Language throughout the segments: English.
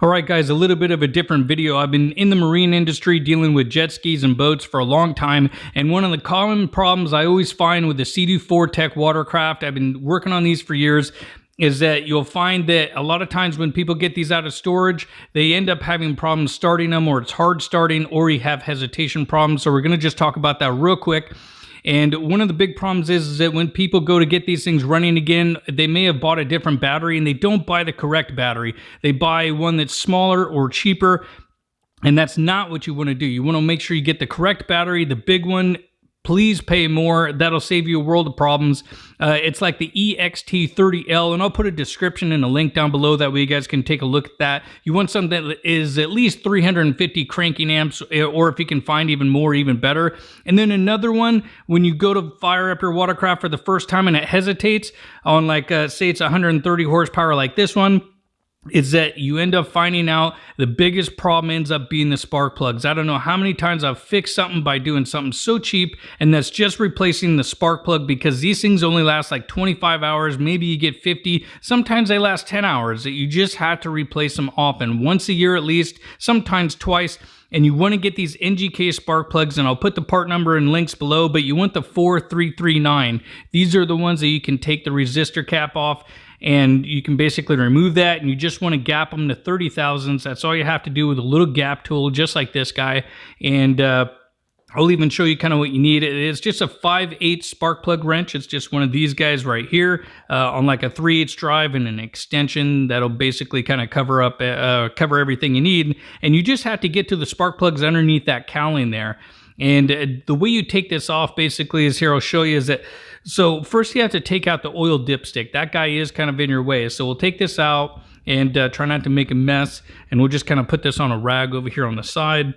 All right, guys, a little bit of a different video. I've been in the marine industry dealing with jet skis and boats for a long time, and one of the common problems I always find with the Seadoo 4Tech watercraft, I've been working on these for years, is that you'll find that a lot of times when people get these out of storage, they end up having problems starting them, or it's hard starting, or you have hesitation problems. So we're going to just talk about that real quick. And one of the big problems is that when people go to get these things running again, they may have bought a different battery and they don't buy the correct battery. They buy one that's smaller or cheaper, and that's not what you want to do. You want to make sure you get the correct battery, the big one. Please pay more. That'll save you a world of problems. It's like the EXT30L, and I'll put a description and a link down below. That way you guys can take a look at that. You want something that is at least 350 cranking amps, or if you can find even more, even better. And then another one, when you go to fire up your watercraft for the first time and it hesitates on, like, say it's 130 horsepower like this one, is that you end up finding out the biggest problem ends up being the spark plugs. I don't know how many times I've fixed something by doing something so cheap, and that's just replacing the spark plug, because these things only last like 25 hours. Maybe you get 50. Sometimes they last 10 hours. That you just have to replace them often, once a year at least, sometimes twice. And you want to get these NGK spark plugs, and I'll put the part number and links below, but you want the 4339. These are the ones that you can take the resistor cap off, and you can basically remove that, and you just want to gap them to 30 thousandths. That's all you have to do with a little gap tool, just like this guy. And I'll even show you kind of what you need. It is just a 5/8 spark plug wrench. It's just one of these guys right here on like a 3/8 drive and an extension that'll basically kind of cover everything you need. And you just have to get to the spark plugs underneath that cowling there. And the way you take this off basically is here. I'll show you is that, so first you have to take out the oil dipstick. That guy is kind of in your way. So we'll take this out and try not to make a mess. And we'll just kind of put this on a rag over here on the side.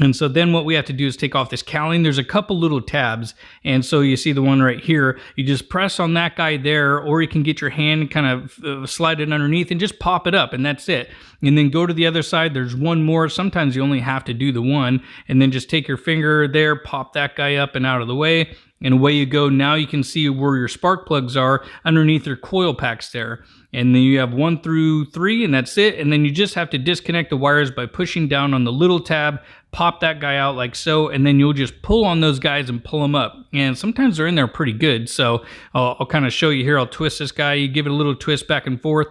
And so then what we have to do is take off this cowling. There's a couple little tabs. And so you see the one right here. You just press on that guy there, or you can get your hand and kind of slide it underneath and just pop it up, and that's it. And then go to the other side. There's one more. Sometimes you only have to do the one. And then just take your finger there, pop that guy up and out of the way. And away you go. Now you can see where your spark plugs are underneath your coil packs there. And then you have 1 through 3, and that's it. And then you just have to disconnect the wires by pushing down on the little tab, pop that guy out like so, and then you'll just pull on those guys and pull them up. And sometimes they're in there pretty good. So I'll kind of show you here. I'll twist this guy. You give it a little twist back and forth,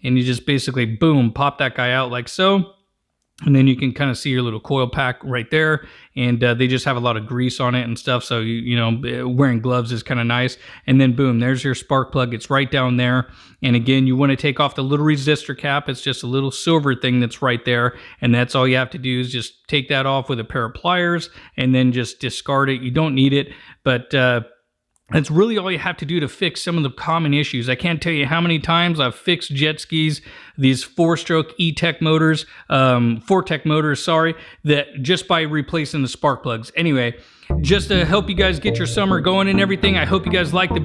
and you just basically, boom, pop that guy out like so. And then you can kind of see your little coil pack right there. And they just have a lot of grease on it and stuff. So, you know, wearing gloves is kind of nice. And then boom, there's your spark plug. It's right down there. And again, you want to take off the little resistor cap. It's just a little silver thing that's right there. And that's all you have to do is just take that off with a pair of pliers and then just discard it. You don't need it, but that's really all you have to do to fix some of the common issues. I can't tell you how many times I've fixed jet skis, these 4-stroke E-Tech motors, 4-Tech motors, sorry, that just by replacing the spark plugs. Anyway, just to help you guys get your summer going and everything, I hope you guys like the video.